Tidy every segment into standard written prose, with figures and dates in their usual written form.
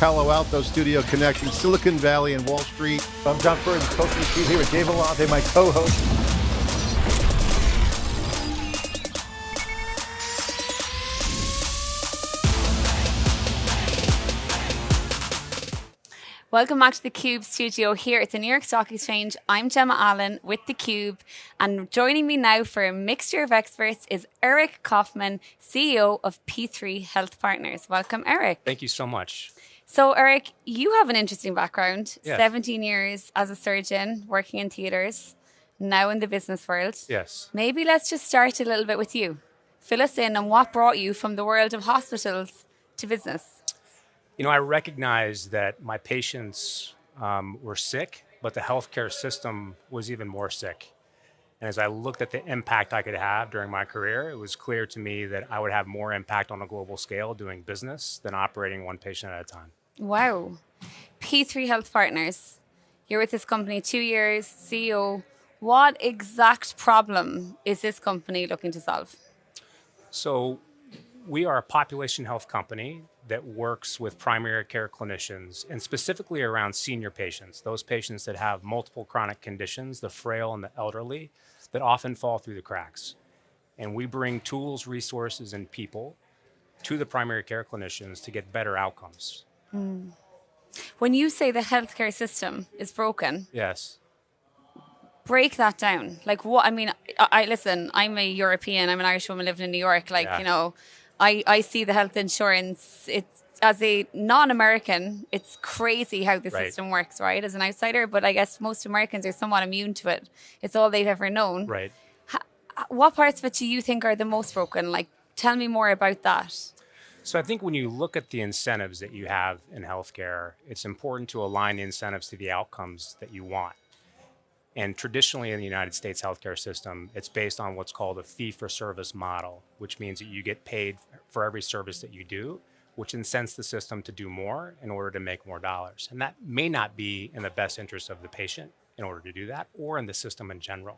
Palo Alto studio connecting Silicon Valley and Wall Street. I'm John Furrier, coaching the team here with Dave Vellante, my co-host. Welcome back to theCUBE studio here at the New York Stock Exchange. I'm Gemma Allen with theCUBE, and joining me now for a mixture of experts is Aric Coffman, CEO of P3 Health Partners. Welcome, Aric. Thank you so much. So, Aric, you have an interesting background. Yes. 17 years as a surgeon, working in theatres, now in the business world. Yes. Maybe let's just start a little bit with you. Fill us in on what brought you from the world of hospitals to business. You know, I recognize that my patients were sick, but the healthcare system was even more sick. And as I looked at the impact I could have during my career, it was clear to me that I would have more impact on a global scale doing business than operating one patient at a time. Wow. P3 Health Partners. You're with this company 2 years, CEO. What exact problem is this company looking to solve? So we are a population health company that works with primary care clinicians and specifically around senior patients, those patients that have multiple chronic conditions, the frail and the elderly, that often fall through the cracks. And we bring tools, resources, and people to the primary care clinicians to get better outcomes. When you say the healthcare system is broken, Yes. break that down. Like what, I mean, I listen, I'm a European, I'm an Irish woman living in New York. Like, Yeah. you know, I see the health insurance. It's, as a non-American, it's crazy how the Right. system works, right? As an outsider, but I guess most Americans are somewhat immune to it. It's all they've ever known. Right. What parts of it do you think are the most broken? Like, tell me more about that. So I think when you look at the incentives that you have in healthcare, it's important to align the incentives to the outcomes that you want. And traditionally in the United States healthcare system, it's based on what's called a fee-for-service model, which means that you get paid for every service that you do, which incents the system to do more in order to make more dollars. And that may not be in the best interest of the patient in order to do that, or in the system in general.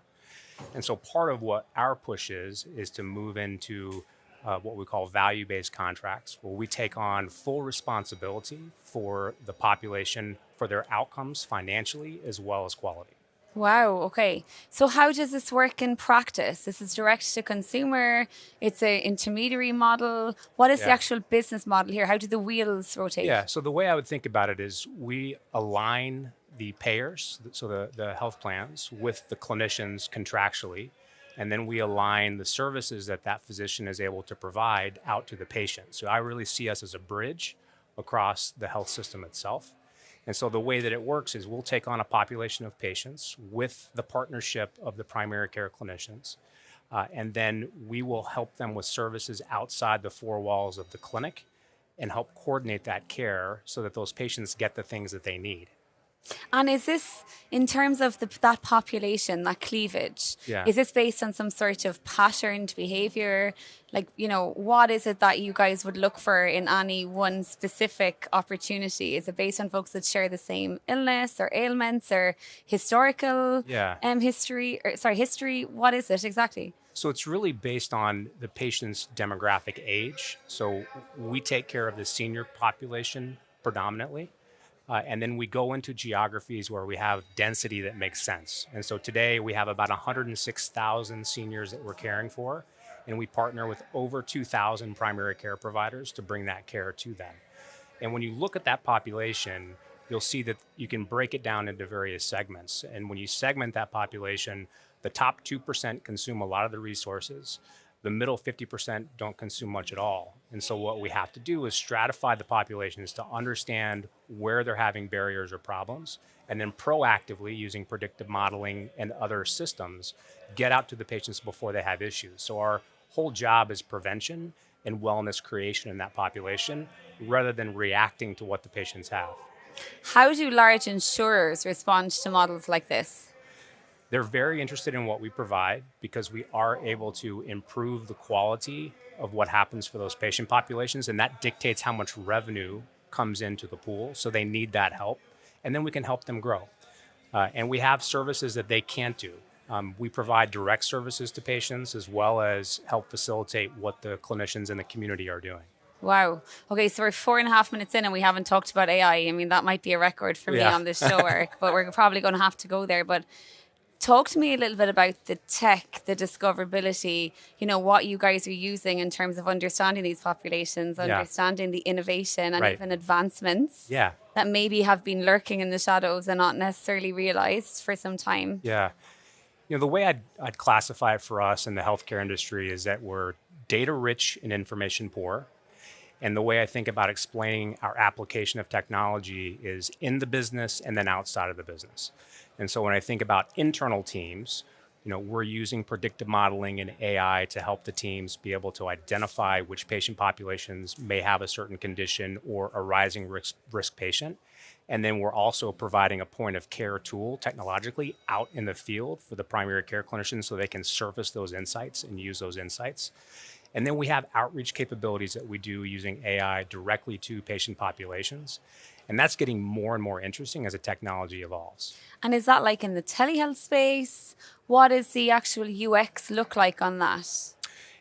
And so part of what our push is to move into what we call value-based contracts, where we take on full responsibility for the population, for their outcomes financially as well as quality. Wow, okay. So how does this work in practice? This is direct to consumer, it's an intermediary model. What is the actual business model here? How do the wheels rotate? Yeah, so the way I would think about it is we align the payers, so the health plans, with the clinicians contractually, and then we align the services that that physician is able to provide out to the patient. So I really see us as a bridge across the health system itself. And so the way that it works is we'll take on a population of patients with the partnership of the primary care clinicians, and then we will help them with services outside the four walls of the clinic and help coordinate that care so that those patients get the things that they need. And is this, in terms of that population, that cleavage, is this based on some sort of patterned behavior? Like, you know, what is it that you guys would look for in any one specific opportunity? Is it based on folks that share the same illness or ailments or historical history? What is it exactly? So it's really based on the patient's demographic age. So we take care of the senior population predominantly. And then we go into geographies where we have density that makes sense. And so today we have about 106,000 seniors that we're caring for, and we partner with over 2,000 primary care providers to bring that care to them. And when you look at that population, you'll see that you can break it down into various segments. And when you segment that population, the top 2% consume a lot of the resources. The middle 50% don't consume much at all. And so what we have to do is stratify the populations to understand where they're having barriers or problems, and then proactively, using predictive modeling and other systems, get out to the patients before they have issues. So our whole job is prevention and wellness creation in that population, rather than reacting to what the patients have. How do large insurers respond to models like this? They're very interested in what we provide because we are able to improve the quality of what happens for those patient populations, and that dictates how much revenue comes into the pool. So they need that help, and then we can help them grow. And we have services that they can't do. We provide direct services to patients as well as help facilitate what the clinicians in the community are doing. Wow. Okay, so we're 4.5 minutes in and we haven't talked about AI. I mean, that might be a record for me on this show, Aric, but we're probably going to have to go there. But talk to me a little bit about the tech, the discoverability, what you guys are using in terms of understanding these populations, understanding the innovation and even advancements that maybe have been lurking in the shadows and not necessarily realized for some time. Yeah. The way I'd classify it for us in the healthcare industry is that we're data rich and information poor. And the way I think about explaining our application of technology is in the business and then outside of the business. And so when I think about internal teams, we're using predictive modeling and AI to help the teams be able to identify which patient populations may have a certain condition or a rising risk patient. And then we're also providing a point of care tool technologically out in the field for the primary care clinicians so they can surface those insights and use those insights. And then we have outreach capabilities that we do using AI directly to patient populations. And that's getting more and more interesting as the technology evolves. And is that like in the telehealth space? What does the actual UX look like on that?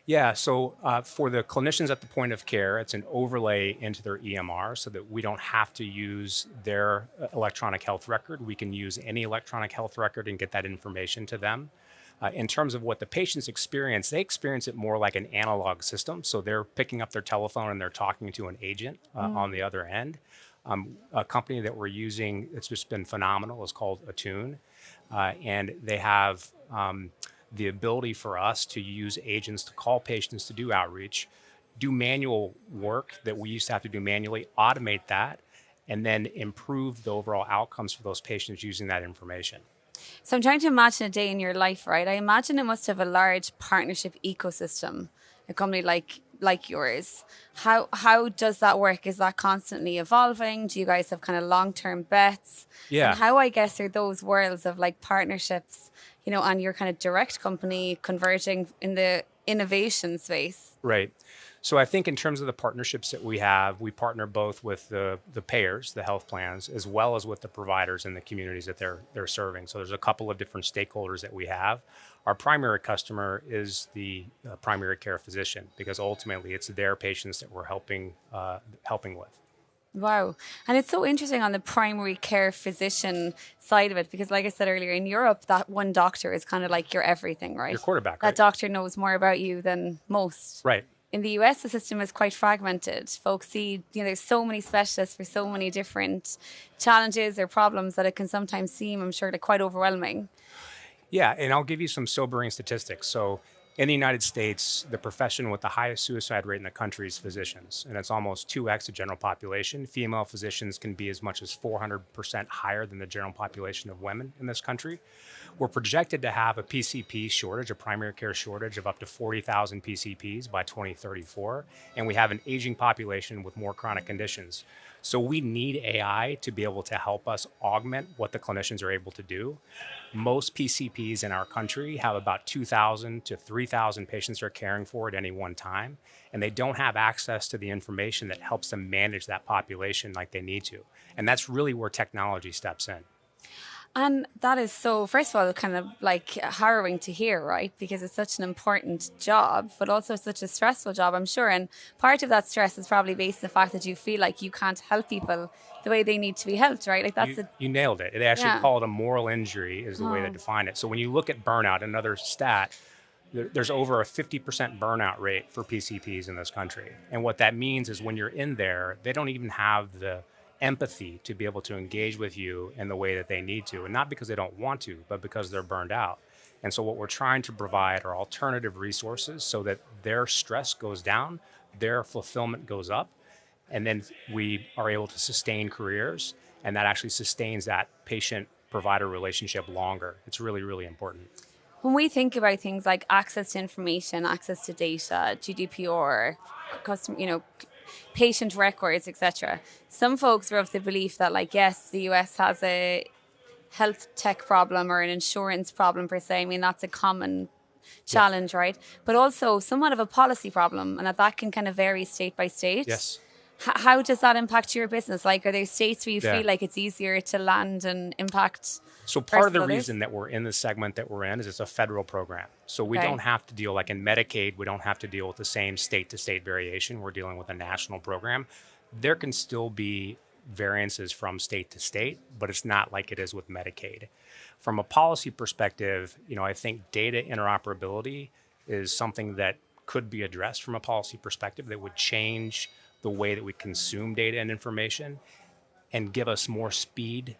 Yeah, so for the clinicians at the point of care, it's an overlay into their EMR so that we don't have to use their electronic health record. We can use any electronic health record and get that information to them. In terms of what the patients experience, they experience it more like an analog system. So they're picking up their telephone and they're talking to an agent on the other end. A company that we're using, it's just been phenomenal, is called Attune. And they have the ability for us to use agents to call patients to do outreach, do manual work that we used to have to do manually, automate that, and then improve the overall outcomes for those patients using that information. So I'm trying to imagine a day in your life, right? I imagine it must have a large partnership ecosystem, a company like yours. How does that work? Is that constantly evolving? Do you guys have kind of long-term bets? Yeah. And how, I guess, are those worlds of like partnerships, and your kind of direct company converging in the innovation space? Right. So I think in terms of the partnerships that we have, we partner both with the payers, the health plans, as well as with the providers in the communities that they're serving. So there's a couple of different stakeholders that we have. Our primary customer is the primary care physician, because ultimately it's their patients that we're helping with. Wow. And it's so interesting on the primary care physician side of it, because like I said earlier, in Europe, that one doctor is kind of like your everything, right? Your quarterback, That right? doctor knows more about you than most. Right. In the US, the system is quite fragmented. Folks see, there's so many specialists for so many different challenges or problems that it can sometimes seem, I'm sure, like quite overwhelming. Yeah, and I'll give you some sobering statistics. So in the United States, the profession with the highest suicide rate in the country is physicians, and it's almost 2x the general population. Female physicians can be as much as 400% higher than the general population of women in this country. We're projected to have a PCP shortage, a primary care shortage of up to 40,000 PCPs by 2034, and we have an aging population with more chronic conditions. So we need AI to be able to help us augment what the clinicians are able to do. Most PCPs in our country have about 2,000 to 3,000 patients they're caring for at any one time, and they don't have access to the information that helps them manage that population like they need to. And that's really where technology steps in. And that is so, first of all, kind of like harrowing to hear, right? Because it's such an important job, but also such a stressful job, I'm sure. And part of that stress is probably based on the fact that you feel like you can't help people the way they need to be helped, right? Like that's you nailed it. It actually called a moral injury is the way to define it. So when you look at burnout, another stat, there's over a 50% burnout rate for PCPs in this country. And what that means is when you're in there, they don't even have the empathy to be able to engage with you in the way that they need to. And not because they don't want to, but because they're burned out. And so what we're trying to provide are alternative resources so that their stress goes down, their fulfillment goes up, and then we are able to sustain careers, and that actually sustains that patient-provider relationship longer. It's really, really important. When we think about things like access to information, access to data, GDPR, patient records, etc., some folks are of the belief that, like, yes, the US has a health tech problem or an insurance problem per se. I mean, that's a common challenge, right? But also somewhat of a policy problem, and that can kind of vary state by state. Yes. How does that impact your business? Like, are there states where you Yeah. feel like it's easier to land and impact? So part of the versus others? reason that we're in the segment that we're in is it's a federal program. So we Okay. don't have to deal, like in Medicaid, we don't have to deal with the same state to state variation. We're dealing with a national program. There can still be variances from state to state, but it's not like it is with Medicaid. From a policy perspective, I think data interoperability is something that could be addressed from a policy perspective that would change the way that we consume data and information and give us more speed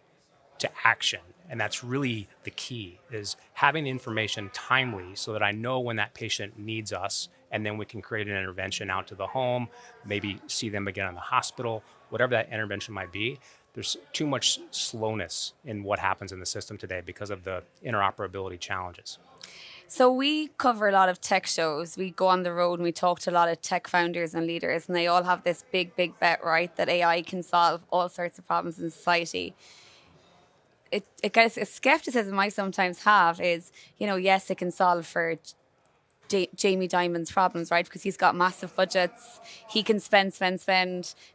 to action. And that's really the key, is having the information timely so that I know when that patient needs us, and then we can create an intervention out to the home, maybe see them again in the hospital, whatever that intervention might be. There's too much slowness in what happens in the system today because of the interoperability challenges. So we cover a lot of tech shows. We go on the road and we talk to a lot of tech founders and leaders, and they all have this big, big bet, right, that AI can solve all sorts of problems in society. It gets a skepticism I sometimes have is, yes, it can solve for Jamie Dimon's problems, right? Because he's got massive budgets. He can spend.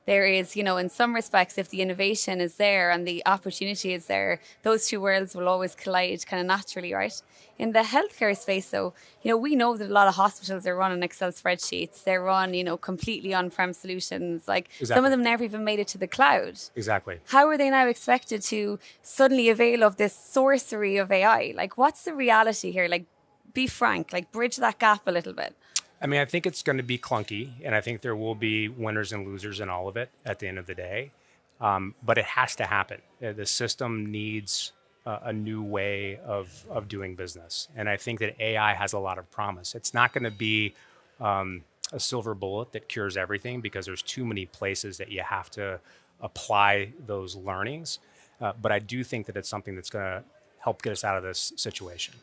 There is, in some respects, if the innovation is there and the opportunity is there, those two worlds will always collide kind of naturally, right? In the healthcare space, though, we know that a lot of hospitals are running Excel spreadsheets. They're run, completely on-prem solutions. Like some of them never even made it to the cloud. Exactly. How are they now expected to suddenly avail of this sorcery of AI? Like, what's the reality here? Like, be frank, like bridge that gap a little bit. I mean, I think it's going to be clunky, and I think there will be winners and losers in all of it at the end of the day. But it has to happen. The system needs a new way of doing business. And I think that AI has a lot of promise. It's not going to be a silver bullet that cures everything, because there's too many places that you have to apply those learnings. But I do think that it's something that's going to help get us out of this situation.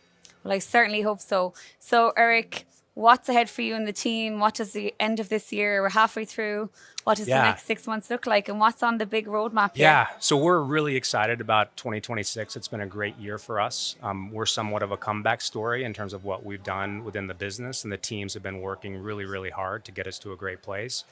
Well, I certainly hope so. So, Aric, what's ahead for you and the team? What does the end of this year, we're halfway through, what does the next 6 months look like? And what's on the big roadmap here? Yeah, so we're really excited about 2026. It's been a great year for us. We're somewhat of a comeback story in terms of what we've done within the business, and the teams have been working really, really hard to get us to a great place.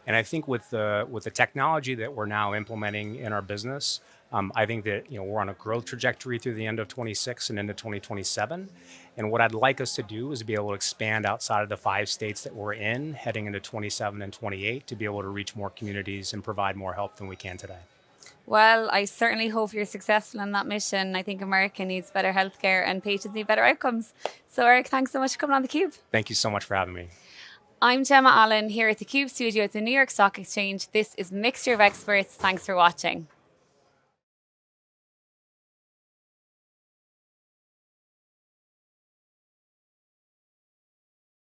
And I think with the technology that we're now implementing in our business, I think that we're on a growth trajectory through the end of 26 and into 2027. And what I'd like us to do is be able to expand outside of the 5 states that we're in, heading into 27 and 28, to be able to reach more communities and provide more help than we can today. Well, I certainly hope you're successful in that mission. I think America needs better healthcare and patients need better outcomes. So, Aric, thanks so much for coming on theCUBE. Thank you so much for having me. I'm Gemma Allen here at theCUBE studio at the New York Stock Exchange. This is Mixture of Experts. Thanks for watching.